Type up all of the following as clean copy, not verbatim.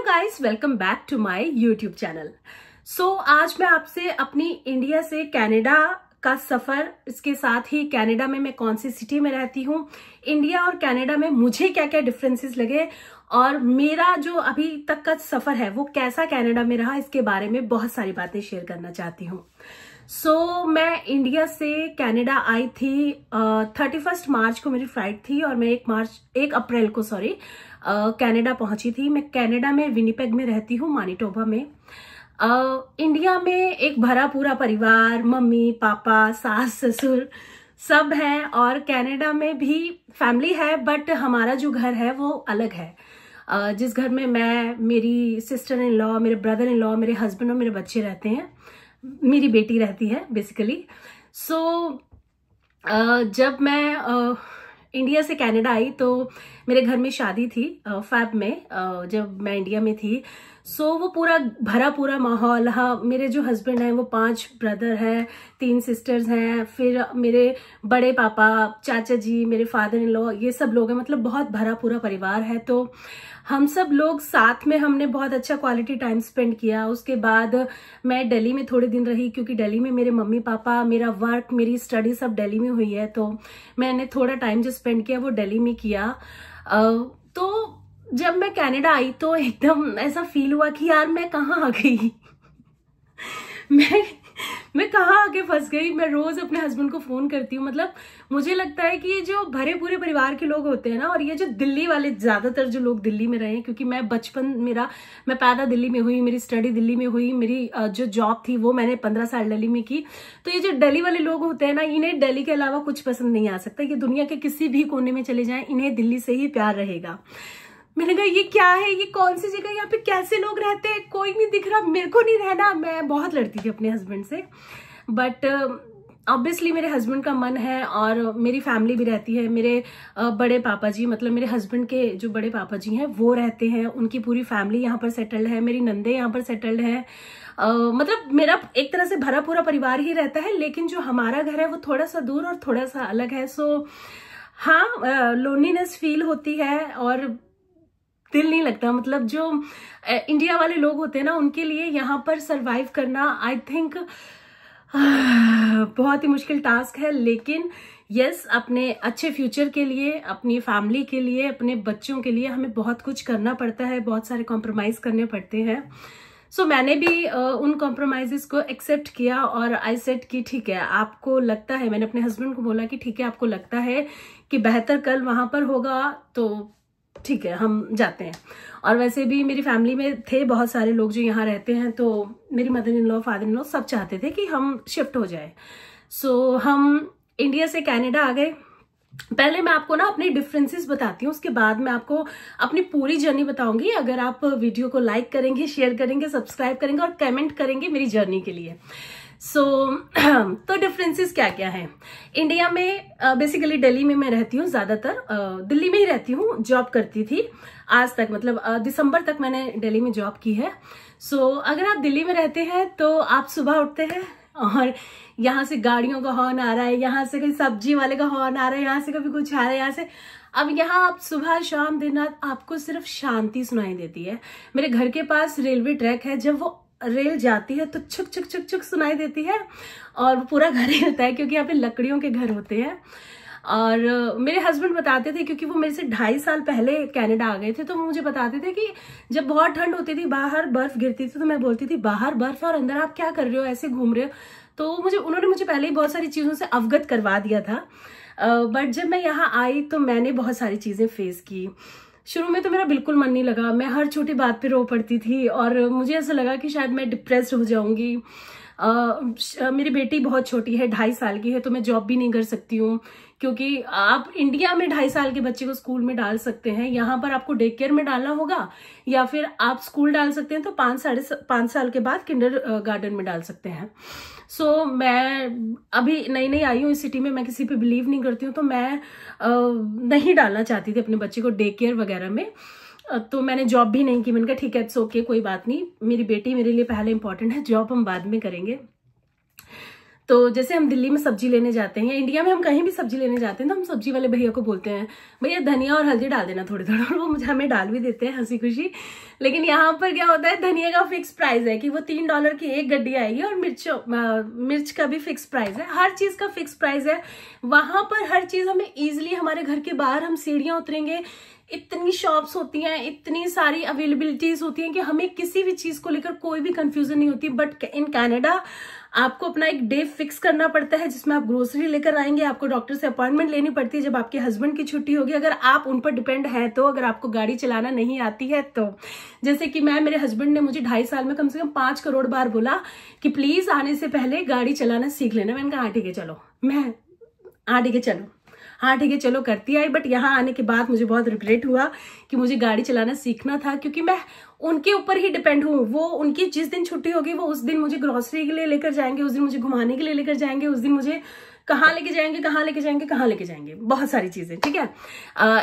Guys, welcome back to my YouTube channel. आज मैं आपसे अपनी इंडिया से कनाडा का सफर, इसके साथ ही कनाडा में मैं कौन सी सिटी में रहती हूँ, इंडिया और कनाडा में मुझे क्या क्या डिफरेंसेस लगे और मेरा जो अभी तक का सफर है वो कैसा कनाडा में रहा, इसके बारे में बहुत सारी बातें शेयर करना चाहती हूँ। मैं इंडिया से कनाडा आई थी 31 मार्च को मेरी फ्लाइट थी और मैं 1 अप्रैल को कनाडा पहुंची थी। मैं कनाडा में विनिपेग में रहती हूँ, मैनिटोबा में। इंडिया में एक भरा पूरा परिवार, मम्मी पापा सास ससुर सब हैं और कनाडा में भी फैमिली है, बट हमारा जो घर है वो अलग है। जिस घर में मैं, मेरी सिस्टर इन लॉ, मेरे ब्रदर इन लॉ, मेरे हस्बैंड और मेरे बच्चे रहते हैं, मेरी बेटी रहती है बेसिकली। जब मैं इंडिया से कनाडा आई तो मेरे घर में शादी थी फैब में, जब मैं इंडिया में थी। वो पूरा भरा पूरा माहौल। हाँ, मेरे जो हस्बैंड हैं वो 5 ब्रदर हैं, 3 सिस्टर्स हैं, फिर मेरे बड़े पापा, चाचा जी, मेरे फादर इन लॉ, ये सब लोग हैं। मतलब बहुत भरा पूरा परिवार है। तो हम सब लोग साथ में हमने बहुत अच्छा क्वालिटी टाइम स्पेंड किया। उसके बाद मैं दिल्ली में थोड़े दिन रही, क्योंकि दिल्ली में मेरे मम्मी पापा, मेरा वर्क, मेरी स्टडी सब दिल्ली में हुई है। तो मैंने थोड़ा टाइम जो स्पेंड किया वो दिल्ली में किया। तो जब मैं कनाडा आई तो एकदम ऐसा फील हुआ कि यार मैं कहाँ आ गई मैं कहाँ आके फंस गई। मैं रोज अपने हस्बैंड को फोन करती हूँ। मतलब मुझे लगता है कि ये जो भरे पूरे परिवार के लोग होते हैं ना, और ये जो दिल्ली वाले, ज्यादातर जो लोग दिल्ली में रहे हैं, क्योंकि मैं पैदा दिल्ली में हुई, मेरी स्टडी दिल्ली में हुई, मेरी जो जॉब थी वो मैंने 15 साल दिल्ली में की। तो ये जो दिल्ली वाले लोग होते हैं ना, इन्हें दिल्ली के अलावा कुछ पसंद नहीं आ सकता। ये दुनिया के किसी भी कोने में चले जाएं, इन्हें दिल्ली से ही प्यार रहेगा। मैंने कहा ये क्या है, ये कौन सी जगह, यहाँ पे कैसे लोग रहते हैं, कोई नहीं दिख रहा, मेरे को नहीं रहना। मैं बहुत लड़ती थी अपने हस्बैंड से, बट ऑब्वियसली मेरे हस्बैंड का मन है और मेरी फैमिली भी रहती है। मेरे बड़े पापा जी, मतलब मेरे हस्बैंड के जो बड़े पापा जी हैं वो रहते हैं, उनकी पूरी फैमिली यहाँ पर सेटल्ड है, मेरी नंदे यहाँ पर सेटल्ड है। मतलब मेरा एक तरह से भरा पूरा परिवार ही रहता है, लेकिन जो हमारा घर है वो थोड़ा सा दूर और थोड़ा सा अलग है। हाँ, लोनलीनेस फील होती है और दिल नहीं लगता। मतलब जो इंडिया वाले लोग होते हैं ना, उनके लिए यहाँ पर सरवाइव करना आई थिंक बहुत ही मुश्किल टास्क है। लेकिन यस, अपने अच्छे फ्यूचर के लिए, अपनी फैमिली के लिए, अपने बच्चों के लिए हमें बहुत कुछ करना पड़ता है, बहुत सारे कॉम्प्रोमाइज करने पड़ते हैं। मैंने भी उन कॉम्प्रोमाइजेस को एक्सेप्ट किया और आई सेड कि ठीक है, आपको लगता है, मैंने अपने हस्बैंड को बोला कि ठीक है, आपको लगता है कि बेहतर कल वहां पर होगा तो ठीक है, हम जाते हैं। और वैसे भी मेरी फैमिली में थे बहुत सारे लोग जो यहाँ रहते हैं, तो मेरी mother in law, father in law सब चाहते थे कि हम शिफ्ट हो जाए। हम इंडिया से कनाडा आ गए। पहले मैं आपको ना अपने डिफरेंसेस बताती हूँ, उसके बाद मैं आपको अपनी पूरी जर्नी बताऊंगी। अगर आप वीडियो को लाइक करेंगे, शेयर करेंगे, सब्सक्राइब करेंगे और कमेंट करेंगे मेरी जर्नी के लिए। तो डिफरेंसेस क्या क्या है इंडिया में। बेसिकली दिल्ली में मैं रहती हूँ, ज्यादातर दिल्ली में ही रहती हूँ, जॉब करती थी आज तक, मतलब दिसंबर तक मैंने दिल्ली में जॉब की है। अगर आप दिल्ली में रहते हैं तो आप सुबह उठते हैं और यहाँ से गाड़ियों का हॉर्न आ रहा है, यहाँ से कोई सब्जी वाले का हॉर्न आ रहा है, यहाँ से कभी कुछ आ रहा है, यहाँ से। अब यहाँ आप सुबह शाम दिन रात आपको सिर्फ शांति सुनाई देती है। मेरे घर के पास रेलवे ट्रैक है, जब वो रेल जाती है तो छुक छुक छुक छुक सुनाई देती है और पूरा घर हिलता है, क्योंकि यहाँ पे लकड़ियों के घर होते हैं। और मेरे हस्बैंड बताते थे, क्योंकि वो मेरे से 2.5 साल पहले कनाडा आ गए थे, तो वो मुझे बताते थे कि जब बहुत ठंड होती थी, बाहर बर्फ गिरती थी, तो मैं बोलती थी बाहर बर्फ है और अंदर आप क्या कर रहे हो, ऐसे घूम रहे हो। तो उन्होंने मुझे पहले ही बहुत सारी चीजों से अवगत करवा दिया था। बट जब मैं यहाँ आई तो मैंने बहुत सारी चीजें फेस की। शुरू में तो मेरा बिल्कुल मन नहीं लगा, मैं हर छोटी बात पे रो पड़ती थी और मुझे ऐसा लगा कि शायद मैं डिप्रेस्ड हो जाऊंगी। मेरी बेटी बहुत छोटी है, 2.5 साल की है, तो मैं जॉब भी नहीं कर सकती हूँ, क्योंकि आप इंडिया में 2.5 साल के बच्चे को स्कूल में डाल सकते हैं, यहाँ पर आपको डे केयर में डालना होगा या फिर आप स्कूल डाल सकते हैं तो 5 साल के बाद किंडर गार्डन में डाल सकते हैं। मैं अभी नई नई आई हूँ इस सिटी में, मैं किसी पे बिलीव नहीं करती हूँ, तो मैं नहीं डालना चाहती थी अपने बच्चे को डे केयर वगैरह में। तो मैंने जॉब भी नहीं की। मैंने कहा ठीक है, इट्स ओके, कोई बात नहीं, मेरी बेटी मेरे लिए पहले इंपॉर्टेंट है, जॉब हम बाद में करेंगे। तो जैसे हम दिल्ली में सब्जी लेने जाते हैं, इंडिया में हम कहीं भी सब्जी लेने जाते हैं तो हम सब्जी वाले भैया को बोलते हैं भैया धनिया और हल्दी डाल देना थोड़ी थोड़ा, और वो मुझे हमें डाल भी देते हैं हंसी खुशी। लेकिन यहाँ पर क्या होता है, धनिया का फिक्स प्राइस है कि वो $3 की एक गड्डी आएगी, और मिर्च का भी फिक्स प्राइस है, हर चीज का फिक्स प्राइस है। वहां पर हर चीज हमें इजिली, हमारे घर के बाहर हम सीढ़ियां उतरेंगे, इतनी शॉप्स होती हैं, इतनी सारी अवेलेबिलिटीज होती हैं कि हमें किसी भी चीज को लेकर कोई भी कंफ्यूजन नहीं होती। बट इन कनाडा आपको अपना एक डे फिक्स करना पड़ता है जिसमें आप ग्रोसरी लेकर आएंगे, आपको डॉक्टर से अपॉइंटमेंट लेनी पड़ती है जब आपके हस्बैंड की छुट्टी होगी, अगर आप उन पर डिपेंड हैं तो, अगर आपको गाड़ी चलाना नहीं आती है तो। जैसे कि मेरे हस्बैंड ने मुझे 2.5 साल में कम से कम 5 करोड़ बार बोला कि प्लीज आने से पहले गाड़ी चलाना सीख लेना। मैंने कहा हाँ ठीक है चलो, हाँ ठीक है चलो करती आई। बट यहाँ आने के बाद मुझे बहुत रिग्रेट हुआ कि मुझे गाड़ी चलाना सीखना था, क्योंकि मैं उनके ऊपर ही डिपेंड हूँ। वो उनकी जिस दिन छुट्टी होगी वो उस दिन मुझे ग्रोसरी के लिए लेकर जाएंगे, उस दिन मुझे घुमाने के लिए लेकर जाएंगे, उस दिन मुझे कहाँ लेके जाएंगे, बहुत सारी चीजें। ठीक है,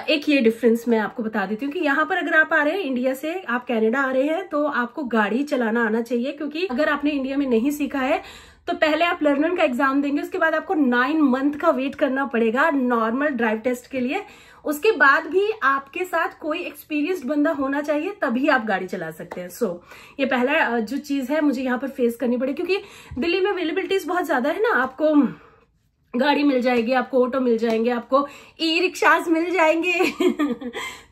एक ये डिफरेंस मैं आपको बता देती हूँ कि यहाँ पर अगर आप आ रहे हैं इंडिया से, आप कनाडा आ रहे हैं, तो आपको गाड़ी चलाना आना चाहिए। क्योंकि अगर आपने इंडिया में नहीं सीखा है तो पहले आप लर्नर का एग्जाम देंगे, उसके बाद आपको 9 मंथ का वेट करना पड़ेगा नॉर्मल ड्राइव टेस्ट के लिए। उसके बाद भी आपके साथ कोई एक्सपीरियंस्ड बंदा होना चाहिए, तभी आप गाड़ी चला सकते हैं। सो ये पहला जो चीज है मुझे यहाँ पर फेस करनी पड़ी, क्योंकि दिल्ली में अवेलेबिलिटीज बहुत ज्यादा है ना, आपको गाड़ी मिल जाएगी, आपको ऑटो मिल जाएंगे, आपको ई रिक्शाज मिल जाएंगे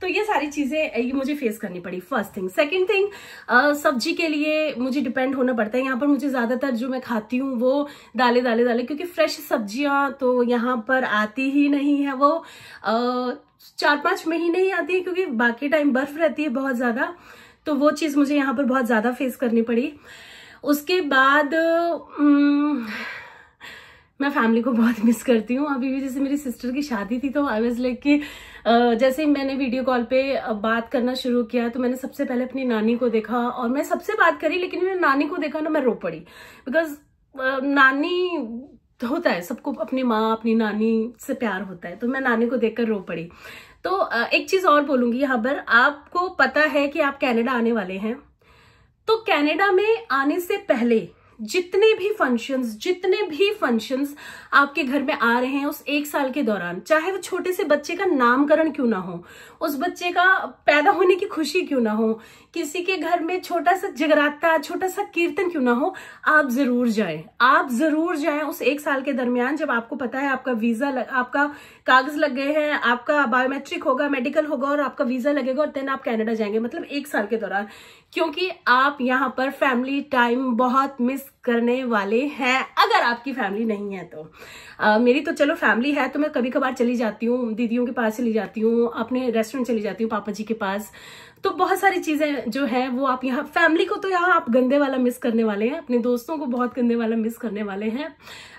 तो ये सारी चीजें ये मुझे फेस करनी पड़ी, फर्स्ट थिंग। सेकंड थिंग, सब्जी के लिए मुझे डिपेंड होना पड़ता है। यहाँ पर मुझे ज्यादातर जो मैं खाती हूँ वो दालें, क्योंकि फ्रेश सब्जियां तो यहाँ पर आती ही नहीं है। वो 4-5 महीने ही आती है, क्योंकि बाकी टाइम बर्फ रहती है बहुत ज्यादा। तो वो चीज मुझे यहाँ पर बहुत ज्यादा फेस करनी पड़ी। उसके बाद मैं फैमिली को बहुत मिस करती हूँ अभी भी। जैसे मेरी सिस्टर की शादी थी तो आई वाज लाइक कि जैसे ही मैंने वीडियो कॉल पे बात करना शुरू किया तो मैंने सबसे पहले अपनी नानी को देखा, और मैं सबसे बात करी, लेकिन मैंने नानी को देखा ना, मैं रो पड़ी। बिकॉज नानी होता है सबको, अपनी माँ अपनी नानी से प्यार होता है, तो मैं नानी को देखकर रो पड़ी। तो एक चीज और बोलूंगी यहाँ पर, आपको पता है कि आप कनाडा आने वाले हैं, तो कनाडा में आने से पहले जितने भी फंक्शंस आपके घर में आ रहे हैं उस 1 साल के दौरान, चाहे वो छोटे से बच्चे का नामकरण क्यों ना हो, उस बच्चे का पैदा होने की खुशी क्यों ना हो, किसी के घर में छोटा सा जगराता, छोटा सा कीर्तन क्यों ना हो, आप जरूर जाएं उस 1 साल के दरमियान। जब आपको पता है आपका वीजा आपका कागज लग गए हैं, आपका बायोमेट्रिक होगा, मेडिकल होगा, और आपका वीजा लगेगा, और देन आप कनाडा जाएंगे, मतलब 1 साल के दौरान। क्योंकि आप यहाँ पर फैमिली टाइम बहुत मिस करने वाले हैं, अगर आपकी फैमिली नहीं है तो। मेरी तो चलो फैमिली है, तो मैं कभी कभार चली जाती हूँ, दीदियों के पास चली जाती हूँ, अपने रेस्टोरेंट चली जाती हूँ, पापा जी के पास। तो बहुत सारी चीजें जो है वो आप यहाँ, फैमिली को तो यहाँ आप गंदे वाला मिस करने वाले हैं, अपने दोस्तों को बहुत गंदे वाला मिस करने वाले हैं।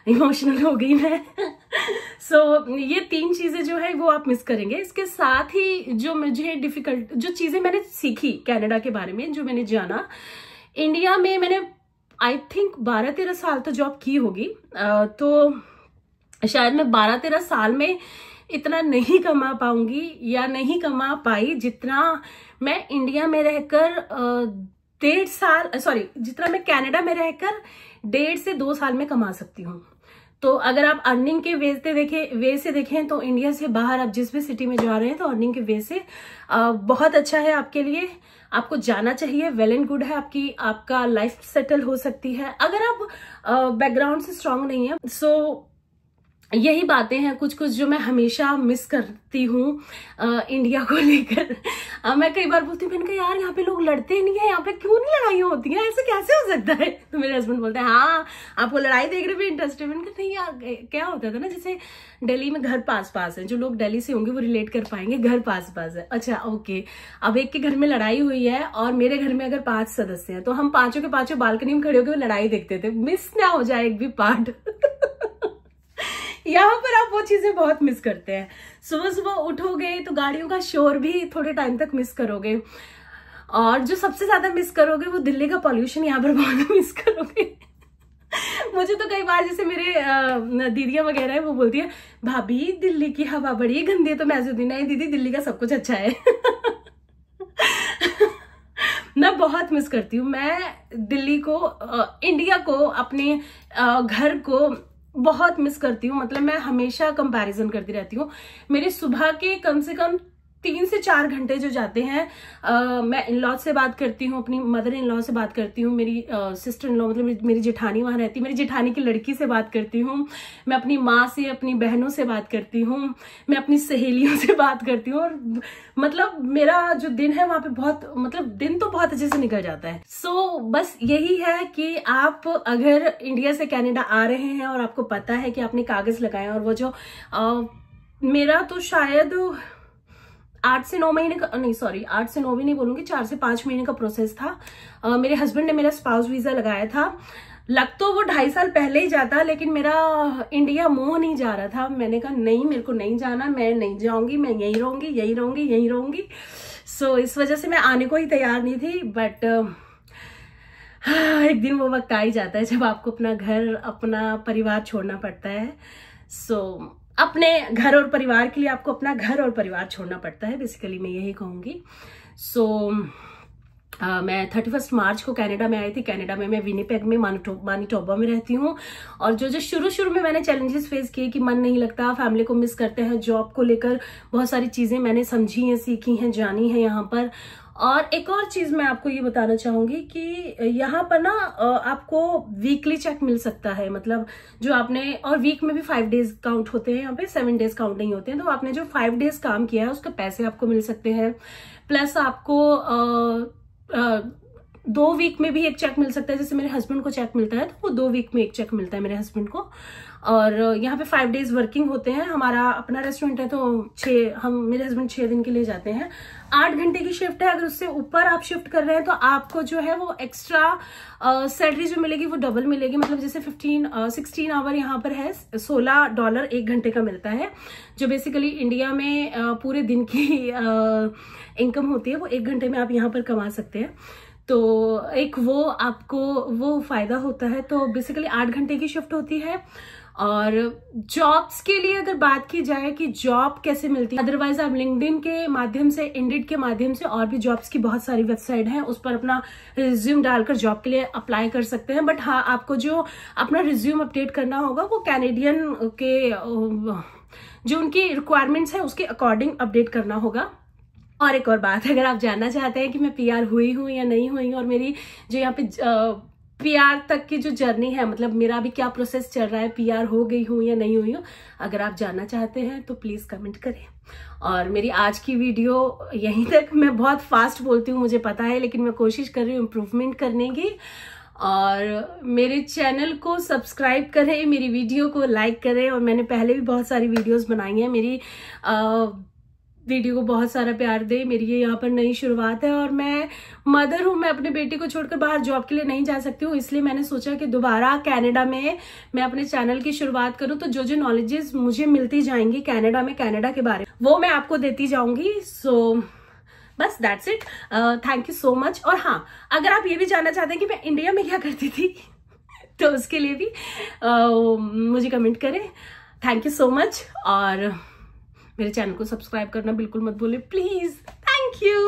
इमोशनल हो गई मैं सो ये 3 चीजें जो है वो आप मिस करेंगे। इसके साथ ही जो मुझे डिफिकल्ट, जो चीजें मैंने सीखी कनाडा के बारे में, जो मैंने जाना, इंडिया में मैंने आई थिंक 12-13 साल तो जॉब की होगी, तो शायद मैं 12-13 साल में इतना नहीं कमा पाऊंगी या नहीं कमा पाई जितना मैं इंडिया में रहकर जितना मैं कनाडा में रहकर 1.5 से 2 साल में कमा सकती हूँ। तो अगर आप अर्निंग के वे से देखें तो इंडिया से बाहर आप जिस भी सिटी में जा रहे हैं तो अर्निंग के वे से बहुत अच्छा है आपके लिए, आपको जाना चाहिए, वेल एंड गुड है, आपका लाइफ सेटल हो सकती है अगर आप बैकग्राउंड से स्ट्रांग नहीं है। सो यही बातें हैं कुछ जो मैं हमेशा मिस करती हूँ इंडिया को लेकर। मैं कई बार बोलती हूँ, मैंने कहा यार यहाँ पे लोग लड़ते नहीं है, यहाँ पे क्यों नहीं लड़ाइयाँ होती हैं, ऐसे कैसे हो सकता है? तो मेरे हस्बैंड बोलते हैं हाँ आपको लड़ाई देखने में इंटरेस्ट है। मैंने कहा नहीं यार, क्या होता था ना, जैसे दिल्ली में घर पास है, जो लोग दिल्ली से होंगे वो रिलेट कर पाएंगे, घर पास है। अच्छा ओके, अब एक के घर में लड़ाई हुई है और मेरे घर में अगर 5 सदस्य हैं तो हम पांचों के पांचों बालकनी में खड़े होकर लड़ाई देखते थे, मिस ना हो जाए एक भी पार्ट यहाँ पर आप वो चीजें बहुत मिस करते हैं। सुबह सुबह उठोगे तो गाड़ियों का शोर भी थोड़े टाइम तक मिस करोगे, और जो सबसे ज्यादा मिस करोगे वो दिल्ली का पॉल्यूशन, यहाँ पर बहुत मिस करोगे मुझे तो कई बार जैसे मेरे दीदियां वगैरह है वो बोलती है भाभी दिल्ली की हवा बड़ी गंदी है, तो मैं सोचती नहीं दीदी दिल्ली का सब कुछ अच्छा है मैं बहुत मिस करती हूँ। मैं दिल्ली को, इंडिया को, अपने घर को बहुत मिस करती हूँ। मतलब मैं हमेशा कंपैरिजन करती रहती हूँ। मेरे सुबह के कम से कम 3 से 4 घंटे जो जाते हैं, मैं इन लॉ से बात करती हूँ, अपनी मदर इन लॉ से बात करती हूँ, मेरी सिस्टर इन लॉ मतलब मेरी जेठानी वहां रहती है, मेरी जेठानी की लड़की से बात करती हूँ, मैं अपनी माँ से, अपनी बहनों से बात करती हूँ, मैं अपनी सहेलियों से बात करती हूँ। और मतलब मेरा जो दिन है वहां पे बहुत, मतलब दिन तो बहुत अच्छे से निकल जाता है। सो बस यही है कि आप अगर इंडिया से कनाडा आ रहे हैं और आपको पता है कि आपने कागज लगाए, और वो जो मेरा तो शायद 8 से 9 महीने का, नहीं सॉरी 8 से 9 भी नहीं बोलूंगी, 4 से 5 महीने का प्रोसेस था। मेरे हस्बैंड ने मेरा स्पाउस वीजा लगाया था। लग तो वो 2.5 साल पहले ही जाता, लेकिन मेरा इंडिया मोह नहीं जा रहा था। मैंने कहा नहीं, मेरे को नहीं जाना, मैं नहीं जाऊंगी, मैं यहीं रहूंगी, यहीं रहूंगी, यहीं रहूंगी। सो इस वजह से मैं आने को ही तैयार नहीं थी। बट एक दिन वो वक्त आ ही जाता है जब आपको अपना घर, अपना परिवार छोड़ना पड़ता है। सो अपने घर और परिवार के लिए आपको अपना घर और परिवार छोड़ना पड़ता है, बेसिकली मैं यही कहूंगी। सो मैं 31 मार्च को कनाडा में आई थी। कनाडा में मैं विनिपेग में, मैनिटोबा में रहती हूँ। और जो शुरू में मैंने चैलेंजेस फेस किए कि मन नहीं लगता, फैमिली को मिस करते हैं, जॉब को लेकर बहुत सारी चीजें मैंने समझी हैं, सीखी हैं, जानी है यहाँ पर। और एक और चीज मैं आपको ये बताना चाहूंगी कि यहाँ पर ना आपको वीकली चेक मिल सकता है। मतलब जो आपने, और वीक में भी 5 डेज काउंट होते हैं, यहाँ पे 7 डेज काउंट नहीं होते हैं। तो आपने जो 5 डेज काम किया है उसके पैसे आपको मिल सकते हैं। प्लस आपको 2 वीक में भी एक चेक मिल सकता है। जैसे मेरे हस्बैंड को चेक मिलता है, तो वो 2 वीक में एक चेक मिलता है मेरे हस्बैंड को। और यहाँ पे 5 डेज वर्किंग होते हैं। हमारा अपना रेस्टोरेंट है, तो मेरे हस्बैंड 6 दिन के लिए जाते हैं। 8 घंटे की शिफ्ट है। अगर उससे ऊपर आप शिफ्ट कर रहे हैं तो आपको जो है वो एक्स्ट्रा सैलरी जो मिलेगी वो डबल मिलेगी। मतलब जैसे 16 आवर यहाँ पर है, $16 1 घंटे का मिलता है, जो बेसिकली इंडिया में पूरे दिन की इनकम होती है, वो 1 घंटे में आप यहाँ पर कमा सकते हैं। तो एक वो आपको वो फायदा होता है। तो बेसिकली 8 घंटे की शिफ्ट होती है। और जॉब्स के लिए अगर बात की जाए कि जॉब कैसे मिलती है, अदरवाइज आप लिंक्डइन के माध्यम से, इंडीड के माध्यम से, और भी जॉब्स की बहुत सारी वेबसाइट हैं, उस पर अपना रिज्यूम डालकर जॉब के लिए अप्लाई कर सकते हैं। बट हाँ, आपको जो अपना रिज्यूम अपडेट करना होगा वो कैनेडियन के जो उनकी रिक्वायरमेंट्स है उसके अकॉर्डिंग अपडेट करना होगा। और एक और बात, अगर आप जानना चाहते हैं कि मैं पीआर हुई हूँ या नहीं हुई, और मेरी जो यहाँ पे पीआर तक की जो जर्नी है, मतलब मेरा अभी क्या प्रोसेस चल रहा है, पीआर हो गई हूँ या नहीं हुई हूँ, अगर आप जानना चाहते हैं तो प्लीज कमेंट करें। और मेरी आज की वीडियो यहीं तक। मैं बहुत फास्ट बोलती हूँ, मुझे पता है, लेकिन मैं कोशिश कर रही हूँ इम्प्रूवमेंट करने की। और मेरे चैनल को सब्सक्राइब करें, मेरी वीडियो को लाइक करें। और मैंने पहले भी बहुत सारी वीडियोस बनाई हैं, मेरी वीडियो को बहुत सारा प्यार दे। मेरी ये यहाँ पर नई शुरुआत है, और मैं मदर हूँ, मैं अपने बेटे को छोड़कर बाहर जॉब के लिए नहीं जा सकती हूँ। इसलिए मैंने सोचा कि दोबारा कनाडा में मैं अपने चैनल की शुरुआत करूँ, तो जो नॉलेजेस मुझे मिलती जाएंगी कनाडा में, कनाडा के बारे में, वो मैं आपको देती जाऊंगी। सो बस that's it. Thank you so much. और हाँ, अगर आप ये भी जानना चाहते हैं कि मैं इंडिया में क्या करती थी तो उसके लिए भी मुझे कमेंट करें। Thank you so much. और मेरे चैनल को सब्सक्राइब करना बिल्कुल मत भूलें प्लीज। Thank you.